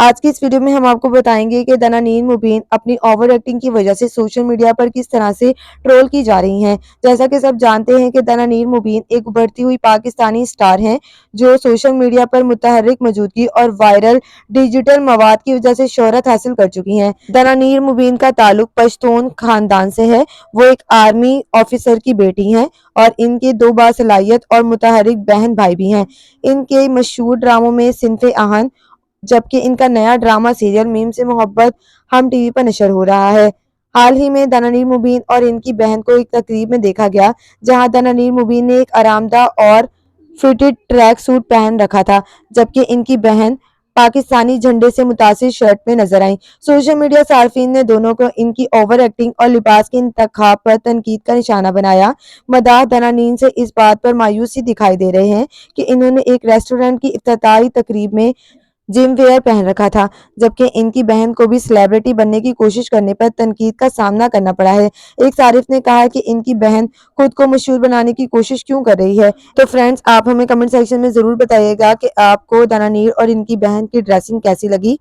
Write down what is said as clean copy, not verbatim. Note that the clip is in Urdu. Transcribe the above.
آج کی اس ویڈیو میں ہم آپ کو بتائیں گے کہ دنانین مبین اپنی اوور ایکٹنگ کی وجہ سے سوشل میڈیا پر کس طرح سے ٹرول کی جا رہی ہیں۔ جیسا کہ سب جانتے ہیں کہ دنانین مبین ایک ابھرتی ہوئی پاکستانی سٹار ہیں جو سوشل میڈیا پر متحرک موجودگی اور وائرل ڈیجیٹل مواد کی وجہ سے شہرت حاصل کر چکی ہیں۔ دنانین مبین کا تعلق پشتون خاندان سے ہے۔ وہ ایک آرمی آفیسر کی بیٹی ہیں اور ان کے دو باصلاحیت اور متحرک بہن بھائی بھی ہیں۔ ان کے مشہور ڈراموں میں صنف آہن، جبکہ ان کا نیا ڈرامہ سیریل میم سے محبت ہم ٹی وی پر نشر ہو رہا ہے۔ حال ہی میں دنانین مبین اور ان کی بہن کو ایک تقریب میں دیکھا گیا جہاں دنانین مبین نے ایک آرام دہ اور فٹڈ ٹریک سوٹ پہن رکھا تھا، جبکہ ان کی بہن پاکستانی جھنڈے سے متاثر شرٹ میں نظر آئیں۔ سوشل میڈیا صارفین نے دونوں کو ان کی اوور ایکٹنگ اور لباس کے انتخاب پر تنقید کا نشانہ بنایا۔ مداح دنانین سے اس بات پر مایوسی دکھائی دے رہے ہیں کہ انہوں نے ایک ریسٹورنٹ کی افتتاحی تقریب میں جم ویئر پہن رکھا تھا، جبکہ ان کی بہن کو بھی سیلیبریٹی بننے کی کوشش کرنے پر تنقید کا سامنا کرنا پڑا ہے۔ ایک صارف نے کہا کہ ان کی بہن خود کو مشہور بنانے کی کوشش کیوں کر رہی ہے؟ تو فرینڈز، آپ ہمیں کمنٹ سیکشن میں ضرور بتائیے گا کہ آپ کو دنانین اور ان کی بہن کی ڈریسنگ کیسی لگی۔